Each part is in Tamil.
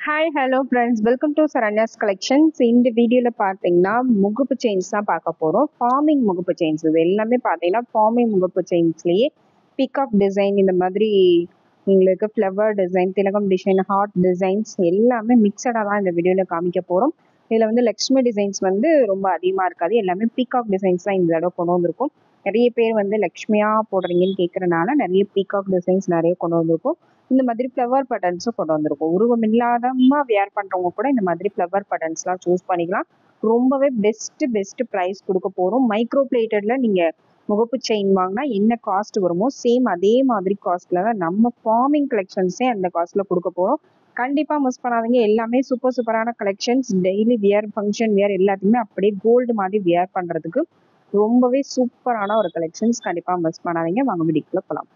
Hi hello friends, welcome to Saranya's collections. இந்த வீடியோவில் பார்த்தீங்கன்னா முகுப்பு செயின்ஸ் தான் பார்க்க போகிறோம். ஃபார்மிங் முகுப்பு செயின்ஸ் இது எல்லாமே பார்த்தீங்கன்னா ஃபார்மிங் முகுப்பு செயின்ஸ்லேயே பிகாக் டிசைன், இந்த மாதிரி உங்களுக்கு ஃப்ளவர் டிசைன், திலகம் டிசைன், ஹார்ட் டிசைன்ஸ் எல்லாமே மிக்சடாக தான் இந்த வீடியோவில் காமிக்க போகிறோம். இதில் வந்து லக்ஷ்மி டிசைன்ஸ் வந்து ரொம்ப அதிகமாக இருக்காது, எல்லாமே பீகாக் டிசைன்ஸ் தான் இந்த தடவை கொண்டு வந்திருக்கும். நிறைய பேர் வந்து லக்ஷ்மியாக போடுறீங்கன்னு கேட்குறனால நிறைய பீகாக் டிசைன்ஸ் நிறைய கொண்டு வந்திருக்கும். இந்த மாதிரி ஃப்ளவர் பட்டன்ஸும் கொண்டு வந்திருக்கும். உருவம் இல்லாதமா வியர் பண்ணுறவங்க கூட இந்த மாதிரி ஃப்ளவர் பட்டன்ஸ்லாம் சூஸ் பண்ணிக்கலாம். ரொம்பவே பெஸ்ட் ப்ரைஸ் கொடுக்க போகிறோம். மைக்ரோ பிளேட்டடில் நீங்கள் முகப்பு செயின் வாங்கினா என்ன காஸ்ட் வருமோ சேம் அதே மாதிரி காஸ்ட்டில் தான் நம்ம ஃபார்மிங் கலெக்ஷன்ஸே அந்த காஸ்ட்டில் கொடுக்க போகிறோம். கண்டிப்பாக மிஸ் பண்ணாதீங்க. எல்லாமே சூப்பரான collections. Daily wear, function wear எல்லாத்துக்குமே அப்படியே கோல்டு மாதிரி வியர் பண்ணுறதுக்கு ரொம்பவே சூப்பரான ஒரு கலெக்ஷன்ஸ். கண்டிப்பாக மிஸ் பண்ணாதீங்க. வாங்க வீடியோக்குள்ள போகலாம்.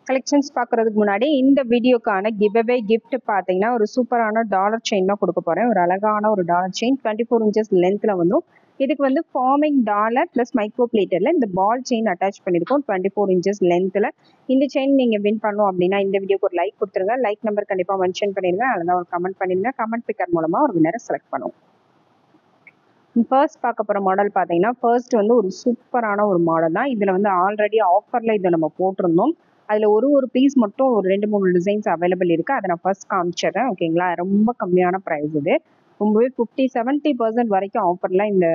கலெக்ஷன்ஸ் பார்க்கறதுக்கு முன்னாடி இந்த வீடியோக்கான கிவ்அவே கிஃப்ட் பார்த்தீங்கன்னா ஒரு சூப்பரான டாலர் செயின் தான் கொடுக்க போகிறேன். ஒரு அழகான ஒரு டாலர் செயின் 24 இன்ச்சஸ் லென்த்தில் வந்துடும். இதுக்கு வந்து ஃபார்மிங் டாலர் ப்ளஸ் மைக்ரோ பிளேட்டரில் இந்த பால் செயின் அட்டாச் பண்ணியிருக்கோம் 24 இன்ச்சஸ் லென்த்தில். இந்த செயின் நீங்கள் வின் பண்ணோம் அப்படின்னா இந்த வீடியோக்கு ஒரு லைக் கொடுத்துருங்க. லைக் நம்பர் கண்டிப்பாக மென்ஷன் பண்ணிடுங்க. அதில் ஒரு கமெண்ட் பண்ணிடுங்க. கமெண்ட் பிக்கர் மூலமாக ஒரு வின்னரை செலக்ட் பண்ணுவோம். ஃபர்ஸ்ட் பார்க்க போகிற மாடல் பார்த்தீங்கன்னா ஃபர்ஸ்ட் வந்து ஒரு சூப்பரான ஒரு மாடல் தான். இதில் வந்து ஆல்ரெடி ஆஃபரில் இதை நம்ம போட்டிருந்தோம். அதில் ஒரு பீஸ் மட்டும் ஒரு 2-3 டிசைன்ஸ் அவைலபிள் இருக்குது. அதை நான் ஃபர்ஸ்ட் காமிச்சிடுறேன், ஓகேங்களா. ரொம்ப கம்மியான ப்ரைஸ் இது. ரொம்பவே 50-70% வரைக்கும் ஆஃபரில் இந்த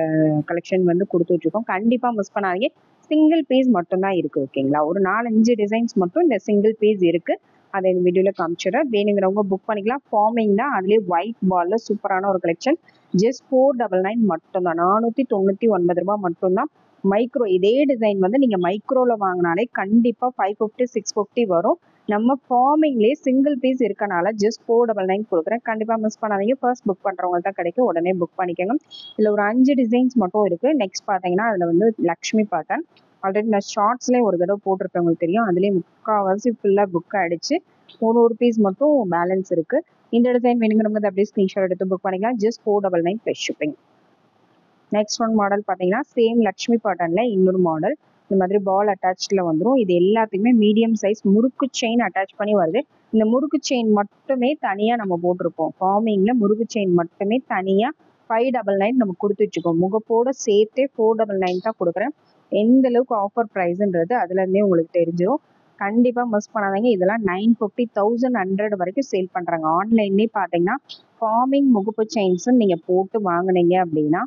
கலெக்ஷன் வந்து கொடுத்துட்ருக்கோம். கண்டிப்பாக மிஸ் பண்ணாதீங்க. சிங்கிள் பீஸ் மட்டும்தான் இருக்குது, ஓகேங்களா. ஒரு 4-5 டிசைன்ஸ் மட்டும் இந்த சிங்கிள் பீஸ் இருக்குது. அதை இந்த வீடியோவில் காமிச்சிடுறேன். வேணுங்கிறவங்க புக் பண்ணிக்கலாம். ஃபார்மிங் தான், அதுலேயே ஒயிட் பாலில் சூப்பரான ஒரு கலெக்ஷன். ஜஸ்ட் 499 மட்டும்தான், 499 ரூபா மட்டும்தான். மைக்ரோ இதே டிசைன் வந்து நீங்கள் மைக்ரோவில் வாங்கினாலே கண்டிப்பாக 550-650 வரும். நம்ம ஃபார்மிங்லேயே சிங்கிள் பீஸ் இருக்கனால ஜஸ்ட் 499 கொடுக்குறேன். கண்டிப்பாக மிஸ் பண்ணாதீங்க. ஃபர்ஸ்ட் புக் பண்ணுறவங்க தான் கிடைக்கும், உடனே புக் பண்ணிக்கோங்க. இதில் ஒரு 5 டிசைன்ஸ் மட்டும் இருக்குது. நெக்ஸ்ட் பார்த்தீங்கன்னா அதில் வந்து லக்ஷ்மி பேட்டர்ன். ஆல்ரெடி நான் ஷார்ட்ஸ்லேயே ஒரு தடவை போட்டிருப்பேன், உங்களுக்கு தெரியும். அதுலேயே முக்கால்வாசி ஃபுல்லாக புக் ஆகிடுச்சு. ஒரு பீஸ் மட்டும் பேலன்ஸ் இருக்குது. இந்த டிசைன் வேணுங்கிறவங்க அப்படியே ஸ்க்ரீன்ஷாட் எடுத்து புக் பண்ணிக்கலாம். Just 499 plus shipping. Next one model பார்த்தீங்கன்னா சேம் லக்ஷ்மி பேட்டர்னில் இன்னொரு மாடல். இந்த மாதிரி பால் அட்டாச்சில் வந்துடும். இது எல்லாத்துக்குமே மீடியம் சைஸ் முறுக்கு செயின் அட்டாச் பண்ணி வருது. இந்த முறுக்கு செயின் மட்டுமே தனியாக நம்ம போட்டிருப்போம். ஃபார்மிங்கில் முறுக்கு செயின் மட்டுமே தனியாக 599 நம்ம கொடுத்து வச்சுக்கோம். முகப்போடு சேர்த்தே 499 தான் கொடுக்குறேன். எந்த அளவுக்கு ஆஃபர் ப்ரைஸுன்றது அதுலேருந்தே உங்களுக்கு தெரிஞ்சிடும். கண்டிப்பாக மிஸ் பண்ணாதீங்க. இதெல்லாம் 950, 1100 வரைக்கும் சேல் பண்ணுறாங்க. ஆன்லைன்லேயே பார்த்தீங்கன்னா ஃபார்மிங் முகப்பு செயின்ஸும் நீங்கள் போட்டு வாங்கினீங்க அப்படின்னா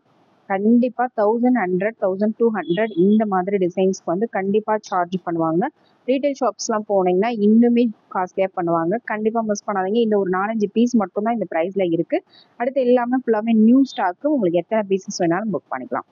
கண்டிப்பாக 1100, 1200 இந்த மாதிரி டிசைன்ஸ்க்கு வந்து கண்டிப்பாக சார்ஜ் பண்ணுவாங்க. ரீட்டைல் ஷாப்ஸ்லாம் போனீங்கன்னா இன்னுமே காஸ்ட்லியாக பண்ணுவாங்க. கண்டிப்பாக மிஸ் பண்ணாதீங்க. இந்த ஒரு 4-5 பீஸ் மட்டும்தான் இந்த ப்ரைஸில் இருக்குது. அடுத்து எல்லாமே ஃபுல்லாகவே நியூ ஸ்டாக்கு. உங்களுக்கு எத்தனை பீசஸ் வேணாலும் புக் பண்ணிக்கலாம்.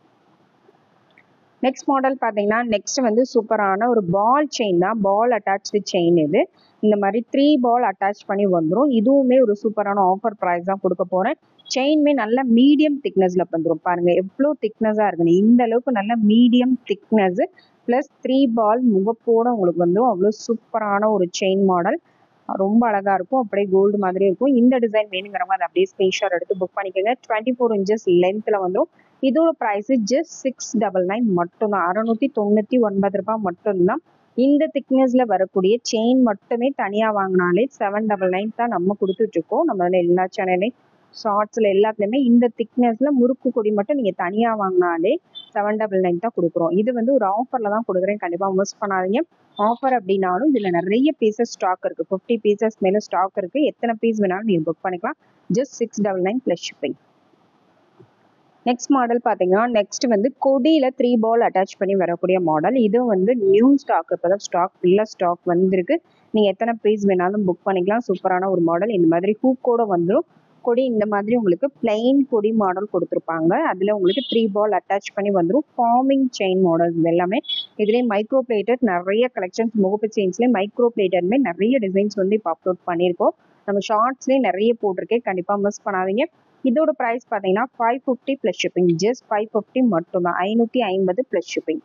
நெக்ஸ்ட் மாடல் பார்த்தீங்கன்னா நெக்ஸ்ட் வந்து சூப்பரான ஒரு பால் செயின் தான். பால் அட்டாச்சு செயின் இது. இந்த மாதிரி 3 பால் அட்டாச் பண்ணி வந்துடும். இதுவுமே ஒரு சூப்பரான ஆஃபர் ப்ரைஸ் தான் கொடுக்க போகிறேன். செயின்மே நல்ல மீடியம் திக்னஸில் வந்துடும். பாருங்கள் எவ்வளோ திக்னஸாக இருக்குன்னு. இந்த அளவுக்கு நல்ல மீடியம் திக்னஸ் ப்ளஸ் 3 பால் முகப்போட உங்களுக்கு வந்து அவ்வளோ சூப்பரான ஒரு செயின் மாடல். ரொம்ப அழகாக இருக்கும். அப்படியே கோல்டு மாதிரி இருக்கும். இந்த டிசைன் வேணுங்கிறவங்க அதை அப்படியே ஸ்க்ரீன்ஷாட் எடுத்து புக் பண்ணிக்கோங்க. 24 இன்ச்சஸ் லென்த்தில் வந்துடும். இதோட ப்ரைஸ் ஜஸ்ட் 699 மட்டும்தான். 699 ரூபாய் மட்டும்தான். இந்த திக்னஸ்ல வரக்கூடிய செயின் மட்டுமே தனியாக வாங்கினாலே 799 தான் நம்ம கொடுத்துட்ருக்கோம். நம்ம எல்லா சேனல்லையும் ஷார்ட்ஸில் எல்லாத்துலேயுமே இந்த திக்னஸ்ல முறுக்கு கொடி மட்டும் நீங்கள் தனியாக வாங்கினாலே 799 தான் கொடுக்குறோம். இது வந்து ஒரு ஆஃபரில் தான் கொடுக்குறேன். கண்டிப்பாக மிஸ் பண்ணாதீங்க. ஆஃபர் அப்படின்னாலும் இதில் நிறைய பீசஸ் ஸ்டாக் இருக்குது. 50 பீசஸ் மேலே ஸ்டாக் இருக்குது. எத்தனை பீஸ் வேணாலும் நீங்கள் புக் பண்ணிக்கலாம். Just 699 plus shipping. Next model பார்த்தீங்கன்னா நெக்ஸ்ட் வந்து கொடியில் 3 பால் அட்டாச் பண்ணி வரக்கூடிய மாடல். இது வந்து நியூ ஸ்டாக். இப்போ தான் ஃபுல்லாக ஸ்டாக் வந்திருக்கு. நீங்கள் எத்தனை பீஸ் வேணாலும் புக் பண்ணிக்கலாம். சூப்பரான ஒரு மாடல். இந்த மாதிரி ஹூக்கோட வந்துடும். கொடி இந்த மாதிரி உங்களுக்கு பிளைன் கொடி மாடல் கொடுத்துருப்பாங்க. அதில் உங்களுக்கு 3 பால் அட்டாச் பண்ணி வந்துடும். ஃபார்மிங் செயின் மாடல் இது எல்லாமே. இதுலேயே மைக்ரோ பிளேட்டட் நிறைய கலெக்ஷன்ஸ். முகப்பு செயின்ஸ்லேயே மைக்ரோ பிளேட்டட்மே நிறைய டிசைன்ஸ் வந்து இப்போ அப்லோட் பண்ணியிருக்கோம். நம்ம ஷார்ட்ஸ்லேயே நிறைய போட்டிருக்கேன். கண்டிப்பாக மிஸ் பண்ணாதீங்க. இதோட ப்ரைஸ் பார்த்தீங்கன்னா 550 ப்ளஸ் ஷிப்பிங். ஜஸ்ட் 550 மட்டும்தான். 550 ப்ளஸ் ஷிப்பிங்.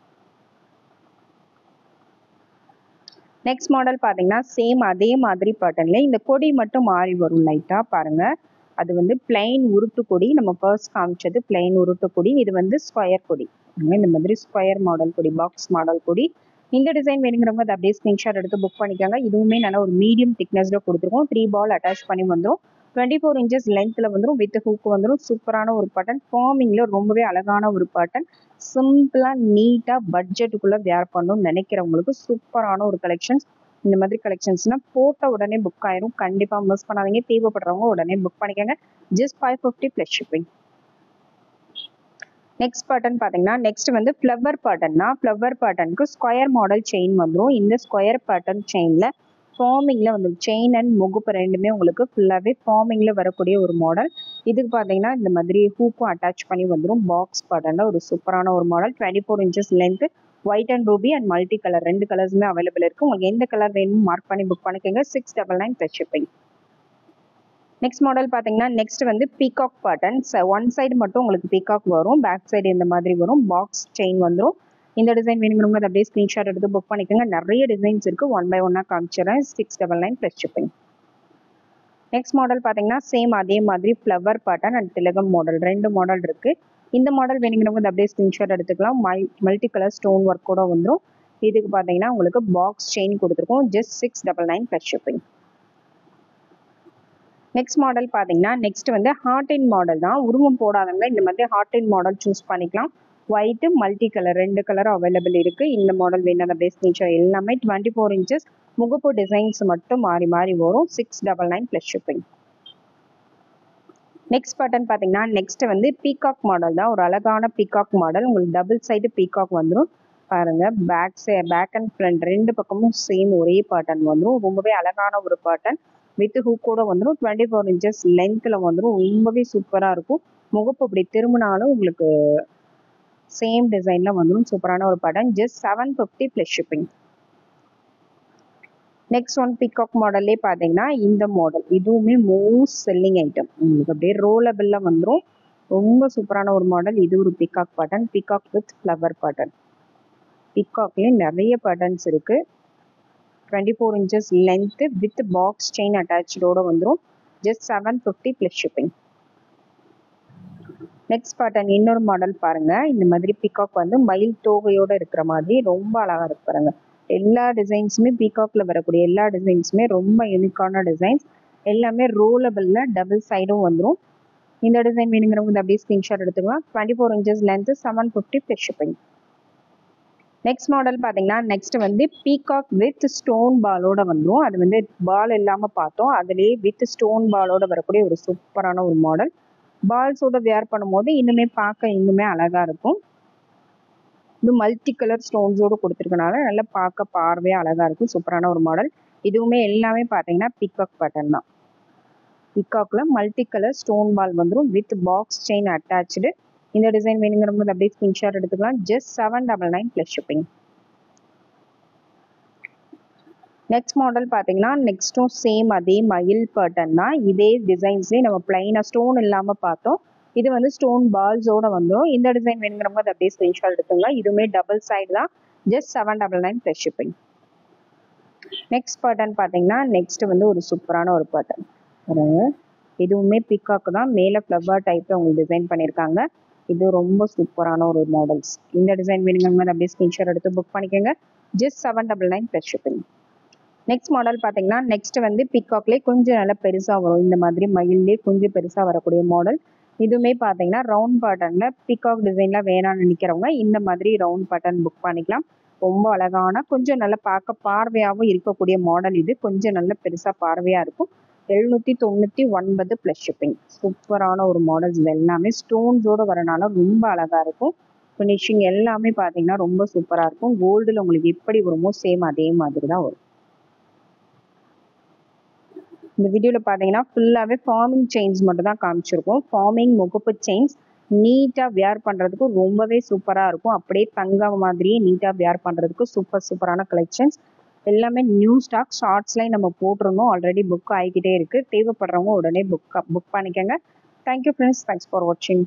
நெக்ஸ்ட் மாடல் பார்த்தீங்கன்னா சேம் அதே மாதிரி பேட்டர்னில் இந்த கொடி மட்டும் மாறி வரும். லைட்டாக பாருங்கள். அது வந்து பிளைன் உருட்டு கொடி. நம்ம ஃபர்ஸ்ட் காமிச்சது பிளைன் உருட்டு கொடி. இது வந்து ஸ்கொயர் கொடி. இந்த மாதிரி ஸ்கொயர் மாடல் கொடி, பாக்ஸ் மாடல் கொடி. இந்த டிசைன் வேணுங்கிறவங்க அதை அப்படியே ஸ்க்ரீன்ஷாட் எடுத்து புக் பண்ணிக்காங்க. இதுவுமே நல்லா ஒரு மீடியம் திக்னஸில் கொடுத்துருக்கோம். 3 பால் அட்டாச் பண்ணி வந்துடும். 24 inches லென்த்ல வந்துடும், வித் ஹூக் வந்துடும். சூப்பரான ஒரு பேட்டர்ன், ஃபார்மிங்ல ரொம்பவே அழகான ஒரு பேட்டர்ன், சிம்பிளா நீட்டா பட்ஜெட்டுக்குள்ள வேர் பண்ணணும்னு நினைக்கிறவங்களுக்கு சூப்பரான ஒரு கலெக்ஷன்ஸ். இந்த மாதிரி கலெக்ஷன்ஸ்னா போட்ட உடனே புக் ஆயிரும், கண்டிப்பா மிஸ் பண்ணாதீங்க. தேவைப்படுறவங்க உடனே புக் பண்ணிக்கோங்க. Just 550 + shipping. நெக்ஸ்ட் பேட்டர்ன் பார்த்தீங்கன்னா நெக்ஸ்ட் வந்து ஃப்ளவர் பேட்டர்னா, ஃப்ளவர் பேட்டர்னுக்கு ஸ்கொயர் மாடல் செயின் வந்துடும். இந்த ஸ்கொயர் பேட்டர்ன் செயின்ல ஃபார்மிங்ல வந்து செயின் அண்ட் முகுப்பு ரெண்டுமே உங்களுக்கு ஃபுல்லாகவே ஃபார்மிங்ல வரக்கூடிய ஒரு மாடல். இதுக்கு பார்த்தீங்கன்னா இந்த மாதிரி ஹூக்கும் அட்டாச் பண்ணி வந்துடும். பாக்ஸ் பேட்டர்ல ஒரு சூப்பரான ஒரு model. 24 inches length, white and Ruby and multi colour ரெண்டு கலர்ஸுமே அவைலபிள் இருக்கு. உங்களுக்கு எந்த கலர் வேணுமோ மார்க் பண்ணி புக் பண்ணிக்கோங்க. 699 + ஷிப்பிங். நெக்ஸ்ட் மாடல் பார்த்தீங்கன்னா நெக்ஸ்ட் வந்து பீகாக் பேட்டர்ன். ஒன் சைடு மட்டும் உங்களுக்கு பீகாக் வரும், பேக் சைடு இந்த மாதிரி வரும். பாக்ஸ் செயின் வந்துடும். இந்த டிசைன் வேணுங்கிறவங்க அதை அப்படியே ஸ்க்ரீன்ஷாட் எடுத்து புக் பண்ணிக்கோங்க. நிறைய டிசைன்ஸ் இருக்கு, 1 by 1 காமிச்சிடறேன். 699 + ஷிப்பிங். நெக்ஸ்ட் மாடல் பார்த்தீங்கன்னா சேம் அதே மாதிரி ஃப்ளவர் பேட்டர்ன் அண்ட் திலகம் மாடல் ரெண்டு மாடல் இருக்கு. இந்த மாடல் வேணுங்கிறவங்க அதை அப்படியே ஸ்க்ரீன்ஷாட் எடுத்துக்கலாம். மல்டி கலர் ஸ்டோன் ஒர்க் கூட வந்துடும். இதுக்கு பார்த்தீங்கன்னா உங்களுக்கு பாக்ஸ் செயின் கொடுத்துருக்கோம். Just 699 + shipping. நெக்ஸ்ட் மாடல் பார்த்தீங்கன்னா நெக்ஸ்ட் வந்து ஹார்ட் இன் மாடல் தான். உருவம் போடாதவங்க இந்த மாதிரி ஹார்ட் இன் மாடல் சூஸ் பண்ணிக்கலாம். ஒயிட் மல்டி கலர் ரெண்டு கலர் அவைலபிள் இருக்கு. இந்த மாடல் வேணும் பேஸ் நேச்சர் எல்லாமே 24 inches முகப்பு டிசைன்ஸ் மட்டும் மாறி மாறி வரும். 699 + ஷிப்பிங். நெக்ஸ்ட் பேட்டர்ன் பார்த்தீங்கன்னா நெக்ஸ்ட் வந்து பீகாக் மாடல் தான். ஒரு அழகான பீகாக் மாடல். உங்களுக்கு டபுள் சைடு பீகாக் வந்துடும். பாருங்க, பேக் அண்ட் ஃப்ரண்ட் ரெண்டு பக்கமும் சேம் ஒரே பேட்டர்ன் வந்துடும். ரொம்பவே அழகான ஒரு பேட்டர்ன் வித் ஹூக் கூட வந்துடும். 24 inches லென்த்ல வந்துடும். ரொம்பவே சூப்பராக இருக்கும். முகப்பு அப்படி திரும்பினாலும் உங்களுக்கு சேம் டிசைன்ல வந்துடும். சூப்பரான ஒரு pattern. Just 750 + shipping. Next one peacock மாடல்லே பார்த்தீங்கன்னா இந்த மாடல் இதுவுமே மோஸ்ட் செல்லிங் ஐட்டம். உங்களுக்கு அப்படியே ரோலபிள்ல வந்துடும். ரொம்ப சூப்பரான ஒரு மாடல். இது ஒரு peacock pattern, peacock with flower pattern. பீகாக்லேயே நிறைய பேட்டர்ன்ஸ் இருக்கு. 24 inches length with box chain அட்டாச்சோட வந்துடும். Just 750 + shipping. நெக்ஸ்ட் பேட்டர்ன் இன்னொரு மாடல் பாருங்க. இந்த மாதிரி பீகாக் வந்து மயில் தோகையோட இருக்கிற மாதிரி ரொம்ப அழகா இருக்கு பாருங்க. எல்லா டிசைன்ஸுமே பீகாக்ல வரக்கூடிய எல்லா டிசைன்ஸுமே ரொம்ப யூனிக்கான டிசைன்ஸ். எல்லாமே ரோலபிள்ல டபுள் சைடும் வந்துடும். இந்த டிசைன் வேணுங்கிறவங்க அப்படியே ஸ்கிரீன்ஷாட் எடுத்துக்கலாம். 24 inches length, 750 + shipping. Next model பார்த்தீங்கன்னா நெக்ஸ்ட் வந்து பீகாக் வித் ஸ்டோன் பாலோட வந்துடும். அது வந்து பால் இல்லாமல் பார்த்தோம், அதுலேயே வித் ஸ்டோன் பாலோட வரக்கூடிய ஒரு சூப்பரான ஒரு மாடல். பால்ஸோட வேர் பண்ணும்போது இன்னுமே பார்க்க இன்னுமே அழகா இருக்கும். இது மல்டி கலர் ஸ்டோன்ஸோடு கொடுத்துருக்கனால நல்லா பார்க்க பார்வையாக அழகா இருக்கும். சூப்பரான ஒரு மாடல். இதுவுமே எல்லாமே பார்த்தீங்கன்னா பீகாக் பேட்டர்ன் தான். பீகாக்ல மல்டி கலர் ஸ்டோன் பால் வந்துடும் வித் பாக்ஸ் செயின் அட்டாச்சு. இந்த டிசைன் வேணுங்கிறவங்க அப்படியே ஸ்கிரீன்ஷாட் எடுத்துக்கலாம். Just 799 + shipping. நெக்ஸ்ட் மாடல் பார்த்தீங்கன்னா நெக்ஸ்ட்டும் சேம் அதே மயில் பேட்டர்ன் தான். இதே டிசைன்ஸ்லேயே நம்ம பிளைனாக ஸ்டோன் இல்லாமல் பார்த்தோம். இது வந்து ஸ்டோன் பால்ஸோட வந்துடும். இந்த டிசைன் வேணுங்கிறவங்க அதை அப்படியே ஸ்கிரீன்ஷாட் எடுத்துக்கலாம். இதுவுமே டபுள் சைடு தான். Just 799 + shipping. நெக்ஸ்ட் பேட்டர்ன் பார்த்தீங்கன்னா நெக்ஸ்ட் வந்து ஒரு சூப்பரான ஒரு பேட்டர்ன். இதுவுமே பீகாக் தான். மேலே ஃப்ளவர் டைப்ல உங்களுக்கு டிசைன் பண்ணியிருக்காங்க. இது ரொம்ப சூப்பரான ஒரு மாடல்ஸ். இந்த டிசைன் வேணுங்கிறவங்க அப்படியே ஸ்கிரீன்ஷாட் எடுத்து புக் பண்ணிக்கோங்க. Just 799 + shipping. நெக்ஸ்ட் மாடல் பார்த்தீங்கன்னா நெக்ஸ்ட் வந்து பீகாக்லேயே கொஞ்சம் நல்லா பெருசாக வரும். இந்த மாதிரி மயிலே கொஞ்சம் பெருசாக வரக்கூடிய மாடல். இதுவுமே பார்த்தீங்கன்னா ரவுண்ட் பேட்டர்னில் பீகாக் டிசைனில் வேணாம்னு நினைக்கிறவங்க இந்த மாதிரி ரவுண்ட் பேட்டர்ன் புக் பண்ணிக்கலாம். ரொம்ப அழகான கொஞ்சம் நல்லா பார்க்க பார்வையாகவும் இருக்கக்கூடிய மாடல். இது கொஞ்சம் நல்ல பெருசாக பார்வையாக இருக்கும். 799 + ஷிப்பிங். சூப்பரான ஒரு மாடல்ஸ். இது எல்லாமே ஸ்டோன்ஸோடு வரனால ரொம்ப அழகாக இருக்கும். ஃபினிஷிங் எல்லாமே பார்த்தீங்கன்னா ரொம்ப சூப்பராக இருக்கும். கோல்டில் உங்களுக்கு எப்படி வருமோ சேம் அதே மாதிரி தான் வரும். இந்த வீடியோவில் பார்த்தீங்கன்னா ஃபுல்லாகவே ஃபார்மிங் செயின்ஸ் மட்டும் தான் காமிச்சிருக்கோம். ஃபார்மிங் முகப்பு செயின்ஸ் நீட்டாக வேர் பண்ணுறதுக்கு ரொம்பவே சூப்பராக இருக்கும். அப்படியே தங்க மாதிரியே நீட்டாக வேர் பண்ணுறதுக்கு சூப்பரான கலெக்ஷன்ஸ். எல்லாமே நியூ ஸ்டாக். ஷார்ட்ஸ்லேயும் நம்ம போட்டிருந்தோம், ஆல்ரெடி புக் ஆகிக்கிட்டே இருக்குது. தேவைப்படுறவங்க உடனே புக் பண்ணிக்கோங்க. தேங்க்யூ ஃப்ரெண்ட்ஸ், தேங்க்ஸ் ஃபார் வாட்சிங்.